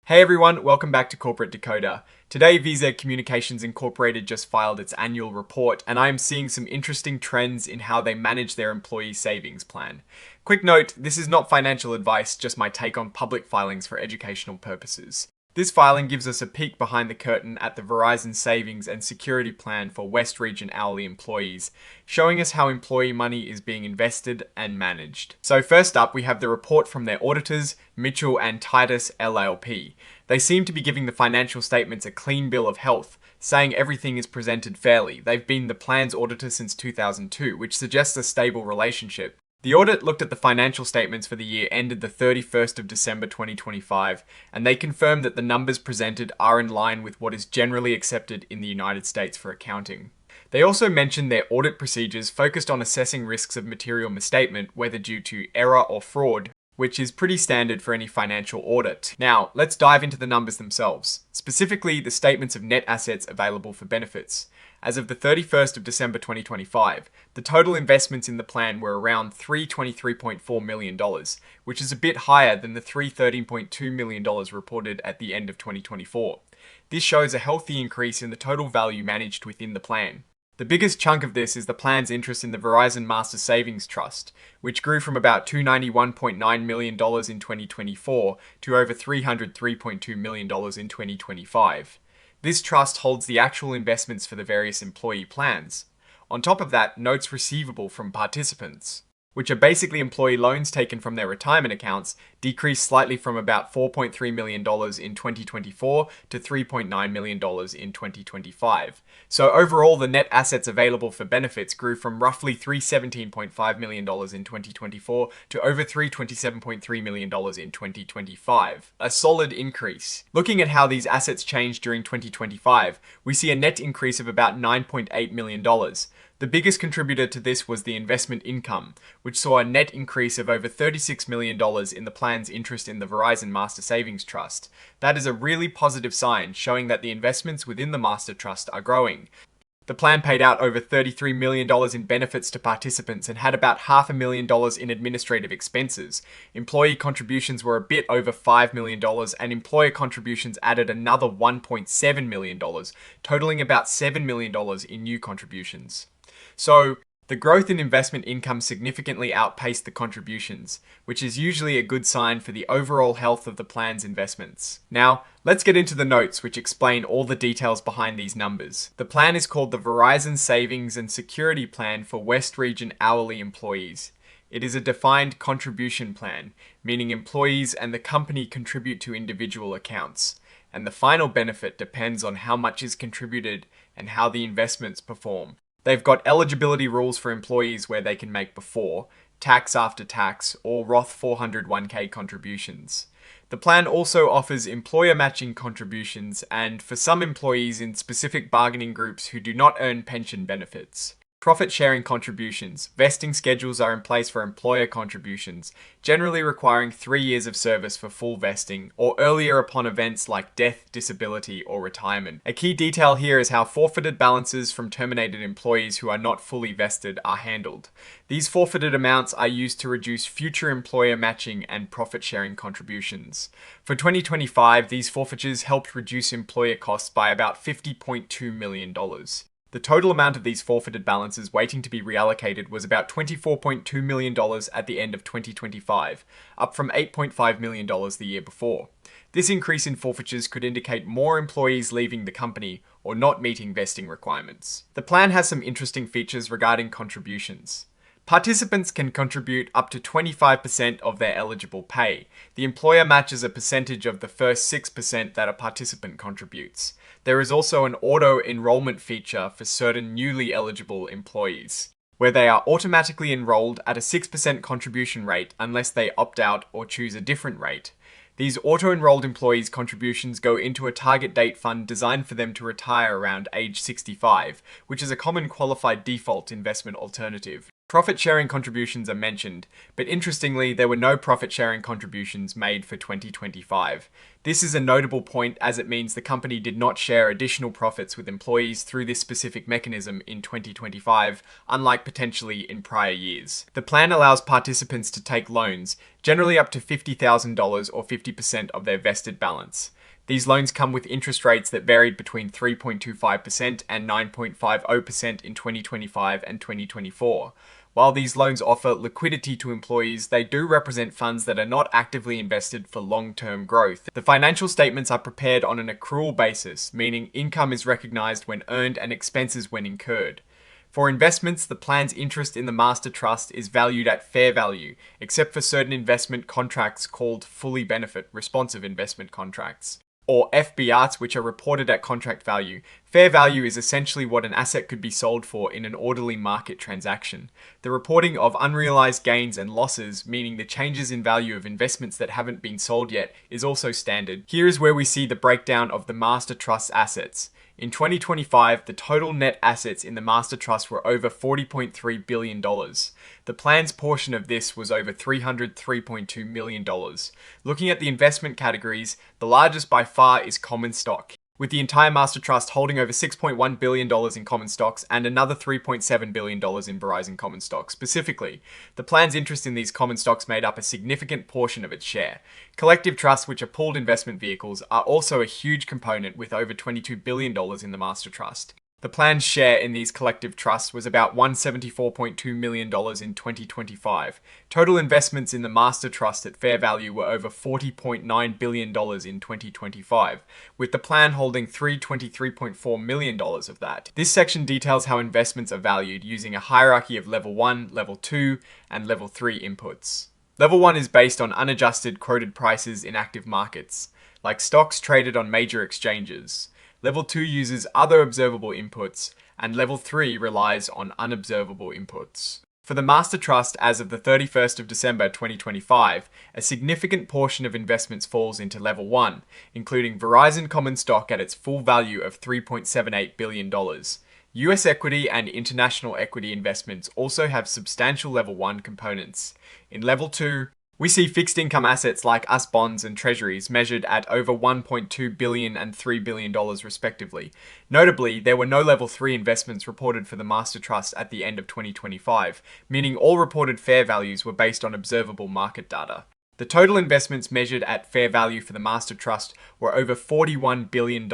Hey everyone, welcome back to Corporate Decoder. Today, Visa Communications Incorporated just filed its annual report, and I am seeing some interesting trends in how they manage their employee savings plan. Quick note, this is not financial advice, just my take on public filings for educational purposes. This filing gives us a peek behind the curtain at the Verizon savings and security plan for West Region hourly employees, showing us how employee money is being invested and managed. So first up, we have the report from their auditors, Mitchell and Titus LLP. They seem to be giving the financial statements a clean bill of health, saying everything is presented fairly. They've been the plan's auditor since 2002, which suggests a stable relationship. The audit looked at the financial statements for the year ended the 31st of December 2025, and they confirmed that the numbers presented are in line with what is generally accepted in the United States for accounting. They also mentioned their audit procedures focused on assessing risks of material misstatement, whether due to error or fraud, which is pretty standard for any financial audit. Now, let's dive into the numbers themselves, specifically the statements of net assets available for benefits. As of the 31st of December 2025, the total investments in the plan were around $323.4 million, which is a bit higher than the $313.2 million reported at the end of 2024. This shows a healthy increase in the total value managed within the plan. The biggest chunk of this is the plan's interest in the Verizon Master Savings Trust, which grew from about $291.9 million in 2024 to over $303.2 million in 2025. This trust holds the actual investments for the various employee plans. On top of that, notes receivable from participants, which are basically employee loans taken from their retirement accounts, decreased slightly from about $4.3 million in 2024 to $3.9 million in 2025. So overall, the net assets available for benefits grew from roughly $317.5 million in 2024 to over $327.3 million in 2025. A solid increase. Looking at how these assets changed during 2025, we see a net increase of about $9.8 million. The biggest contributor to this was the investment income, which saw a net increase of over $36 million in the plan's interest in the Verizon Master Savings Trust. That is a really positive sign, showing that the investments within the Master Trust are growing. The plan paid out over $33 million in benefits to participants and had about $500,000 in administrative expenses. Employee contributions were a bit over $5 million, and employer contributions added another $1.7 million, totaling about $7 million in new contributions. So, the growth in investment income significantly outpaced the contributions, which is usually a good sign for the overall health of the plan's investments. Now, let's get into the notes which explain all the details behind these numbers. The plan is called the Verizon Savings and Security Plan for West Region hourly employees. It is a defined contribution plan, meaning employees and the company contribute to individual accounts, and the final benefit depends on how much is contributed and how the investments perform. They've got eligibility rules for employees where they can make before, tax after tax, or Roth 401k contributions. The plan also offers employer matching contributions and for some employees in specific bargaining groups who do not earn pension benefits. Profit sharing contributions. Vesting schedules are in place for employer contributions, generally requiring 3 years of service for full vesting, or earlier upon events like death, disability, or retirement. A key detail here is how forfeited balances from terminated employees who are not fully vested are handled. These forfeited amounts are used to reduce future employer matching and profit sharing contributions. For 2025, these forfeitures helped reduce employer costs by about $50.2 million. The total amount of these forfeited balances waiting to be reallocated was about $24.2 million at the end of 2025, up from $8.5 million the year before. This increase in forfeitures could indicate more employees leaving the company or not meeting vesting requirements. The plan has some interesting features regarding contributions. Participants can contribute up to 25% of their eligible pay. The employer matches a percentage of the first 6% that a participant contributes. There is also an auto-enrollment feature for certain newly eligible employees, where they are automatically enrolled at a 6% contribution rate unless they opt out or choose a different rate. These auto-enrolled employees' contributions go into a target date fund designed for them to retire around age 65, which is a common qualified default investment alternative. Profit sharing contributions are mentioned, but interestingly, there were no profit sharing contributions made for 2025. This is a notable point as it means the company did not share additional profits with employees through this specific mechanism in 2025, unlike potentially in prior years. The plan allows participants to take loans, generally up to $50,000 or 50% of their vested balance. These loans come with interest rates that varied between 3.25% and 9.50% in 2025 and 2024. While these loans offer liquidity to employees, they do represent funds that are not actively invested for long-term growth. The financial statements are prepared on an accrual basis, meaning income is recognized when earned and expenses when incurred. For investments, the plan's interest in the master trust is valued at fair value, except for certain investment contracts called fully benefit responsive investment contracts, or FBRs, which are reported at contract value. Fair value is essentially what an asset could be sold for in an orderly market transaction. The reporting of unrealized gains and losses, meaning the changes in value of investments that haven't been sold yet, is also standard. Here is where we see the breakdown of the master trust assets. In 2025, the total net assets in the master trust were over $40.3 billion. The plan's portion of this was over $303.2 million. Looking at the investment categories, the largest by far is common stock, with the entire master trust holding over $6.1 billion in common stocks and another $3.7 billion in Verizon common stocks. Specifically, the plan's interest in these common stocks made up a significant portion of its share. Collective trusts, which are pooled investment vehicles, are also a huge component with over $22 billion in the master trust. The plan's share in these collective trusts was about $174.2 million in 2025. Total investments in the master trust at fair value were over $40.9 billion in 2025, with the plan holding $323.4 million of that. This section details how investments are valued using a hierarchy of level 1, level 2, and level 3 inputs. Level 1 is based on unadjusted quoted prices in active markets, like stocks traded on major exchanges. Level 2 uses other observable inputs, and Level 3 relies on unobservable inputs. For the master trust as of the 31st of December 2025, a significant portion of investments falls into Level 1, including Verizon common stock at its full value of $3.78 billion. US equity and international equity investments also have substantial Level 1 components. In Level 2, we see fixed income assets like US bonds and treasuries measured at over $1.2 billion and $3 billion respectively. Notably, there were no Level 3 investments reported for the master trust at the end of 2025, meaning all reported fair values were based on observable market data. The total investments measured at fair value for the master trust were over $41 billion.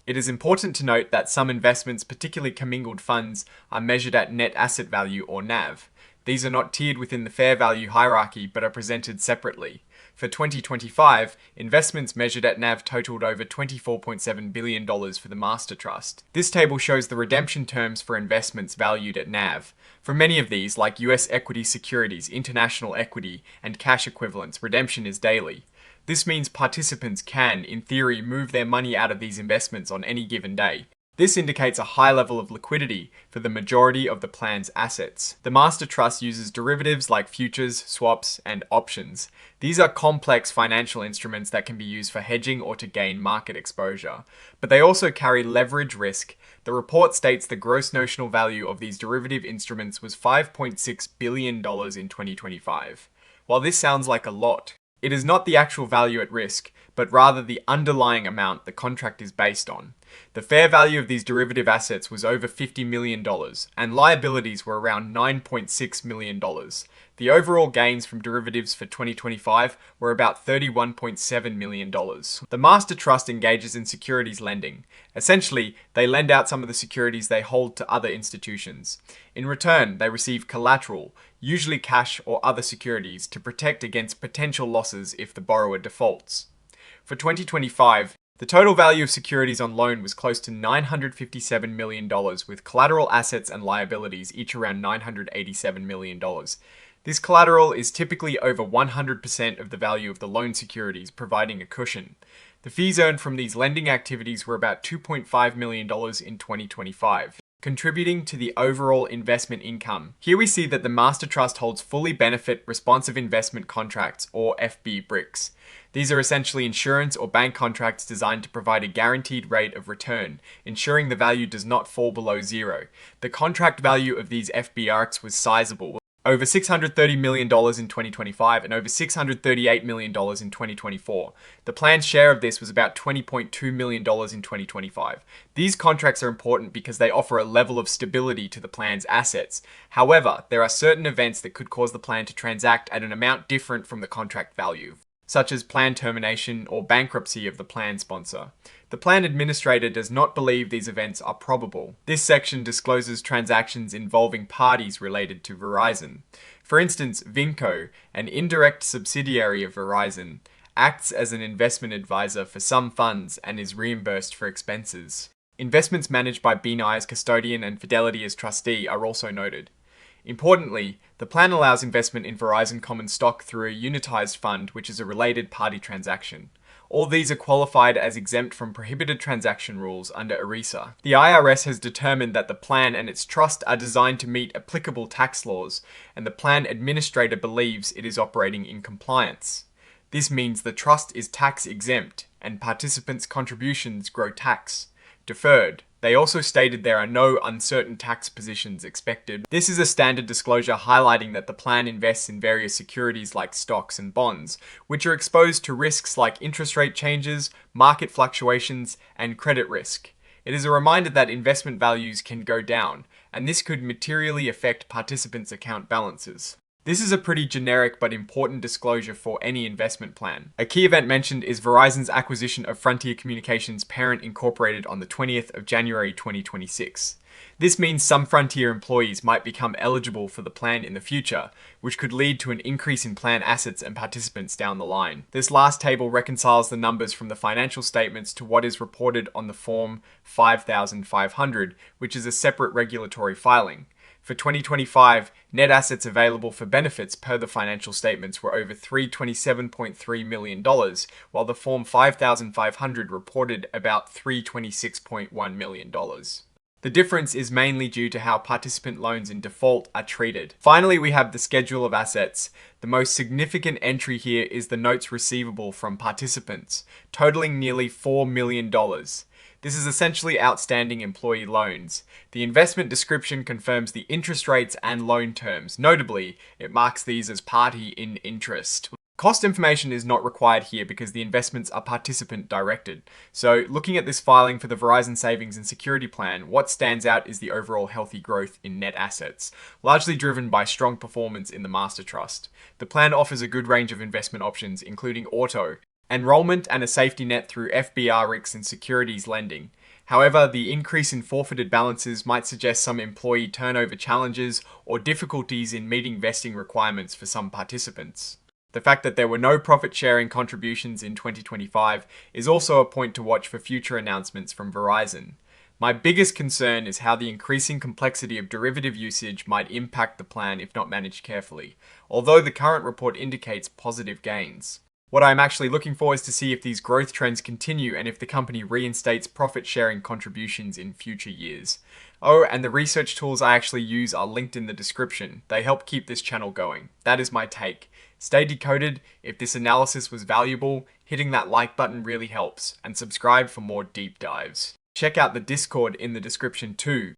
It is important to note that some investments, particularly commingled funds, are measured at net asset value or NAV. These are not tiered within the fair value hierarchy but are presented separately. For 2025, investments measured at NAV totaled over $24.7 billion for the master trust. This table shows the redemption terms for investments valued at NAV. For many of these, like US equity securities, international equity, and cash equivalents, redemption is daily. This means participants can, in theory, move their money out of these investments on any given day. This indicates a high level of liquidity for the majority of the plan's assets. The master trust uses derivatives like futures, swaps, and options. These are complex financial instruments that can be used for hedging or to gain market exposure. But they also carry leverage risk. The report states the gross notional value of these derivative instruments was $5.6 billion in 2025. While this sounds like a lot, it is not the actual value at risk, but rather the underlying amount the contract is based on. The fair value of these derivative assets was over $50 million, and liabilities were around $9.6 million. The overall gains from derivatives for 2025 were about $31.7 million. The master trust engages in securities lending. Essentially, they lend out some of the securities they hold to other institutions. In return, they receive collateral, usually cash or other securities, to protect against potential losses if the borrower defaults. For 2025, the total value of securities on loan was close to $957 million, with collateral assets and liabilities each around $987 million. This collateral is typically over 100% of the value of the loan securities, providing a cushion. The fees earned from these lending activities were about $2.5 million in 2025. Contributing to the overall investment income. Here we see that the master trust holds fully benefit responsive investment contracts, or FB bricks. These are essentially insurance or bank contracts designed to provide a guaranteed rate of return, ensuring the value does not fall below zero. The contract value of these FBRs was sizable, over $630 million in 2025 and over $638 million in 2024. The plan's share of this was about $20.2 million in 2025. These contracts are important because they offer a level of stability to the plan's assets. However, there are certain events that could cause the plan to transact at an amount different from the contract value. such as plan termination or bankruptcy of the plan sponsor. The plan administrator does not believe these events are probable. This section discloses transactions involving parties related to Verizon. For instance, Vinco, an indirect subsidiary of Verizon, acts as an investment advisor for some funds and is reimbursed for expenses. Investments managed by BNI as custodian and Fidelity as trustee are also noted. Importantly, the plan allows investment in Verizon common stock through a unitized fund, which is a related party transaction. All these are qualified as exempt from prohibited transaction rules under ERISA. The IRS has determined that the plan and its trust are designed to meet applicable tax laws, and the plan administrator believes it is operating in compliance. This means the trust is tax exempt, and participants' contributions grow tax deferred. They also stated there are no uncertain tax positions expected. This is a standard disclosure highlighting that the plan invests in various securities like stocks and bonds, which are exposed to risks like interest rate changes, market fluctuations, and credit risk. It is a reminder that investment values can go down, and this could materially affect participants' account balances. This is a pretty generic but important disclosure for any investment plan. A key event mentioned is Verizon's acquisition of Frontier Communications Parent Incorporated on the 20th of January 2026. This means some Frontier employees might become eligible for the plan in the future, which could lead to an increase in plan assets and participants down the line. This last table reconciles the numbers from the financial statements to what is reported on the Form 5500, which is a separate regulatory filing. For 2025, net assets available for benefits per the financial statements were over $327.3 million, while the Form 5500 reported about $326.1 million. The difference is mainly due to how participant loans in default are treated. Finally, we have the schedule of assets. The most significant entry here is the notes receivable from participants, totaling nearly $4 million. This is essentially outstanding employee loans. The investment description confirms the interest rates and loan terms. Notably, it marks these as party in interest. Cost information is not required here because the investments are participant directed. So looking at this filing for the Verizon Savings and Security Plan, what stands out is the overall healthy growth in net assets, largely driven by strong performance in the master trust. The plan offers a good range of investment options, including auto, enrollment, and a safety net through FBRICs and securities lending. However, the increase in forfeited balances might suggest some employee turnover challenges or difficulties in meeting vesting requirements for some participants. The fact that there were no profit-sharing contributions in 2025 is also a point to watch for future announcements from Verizon. My biggest concern is how the increasing complexity of derivative usage might impact the plan if not managed carefully, although the current report indicates positive gains. What I'm actually looking for is to see if these growth trends continue and if the company reinstates profit-sharing contributions in future years. Oh, and the research tools I actually use are linked in the description. They help keep this channel going. That is my take. Stay decoded. If this analysis was valuable, hitting that like button really helps, and subscribe for more deep dives. Check out the Discord in the description too.